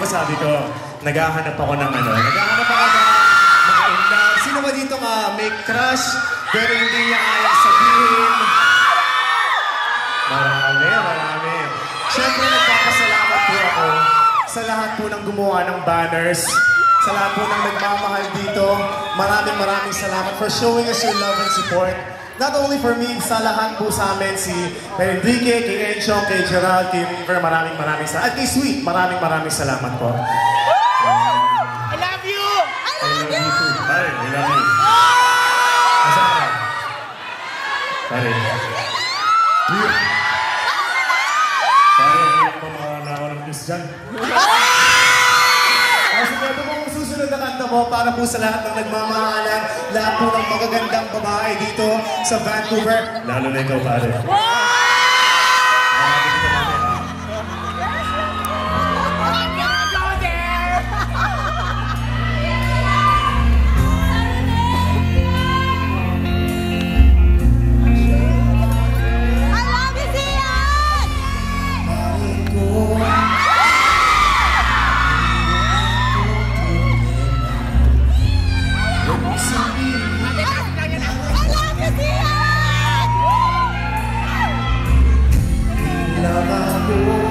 sabi ko, naghahanap ako ng ano, naghahanap ako ng mga in-love. Sino ba dito ka may crush, pero hindi niya kaya sabihin? Marami. Siyempre, nagpapasalamat po ako sa lahat po ng gumawa ng banners, sa lahat po ng nagmamahal dito. Maraming salamat for showing us your love and support. Not only for me, sa lahat po sa amin, si Enrique, kay Enchong, kay Gerald, kay River, maraming salamat. At kay Sweet, maraming salamat po. I love you! I love you! Pare, I love you. Masama ka? Pare. Pare, hindi pa makakanawa ng kiss dyan. Kasi ito pong susunod na kanta mo para po sa lahat ng nagmamahalan, lahat po ng magagandang babae dito sa Vancouver. Lalo na ikaw, pare. I love you,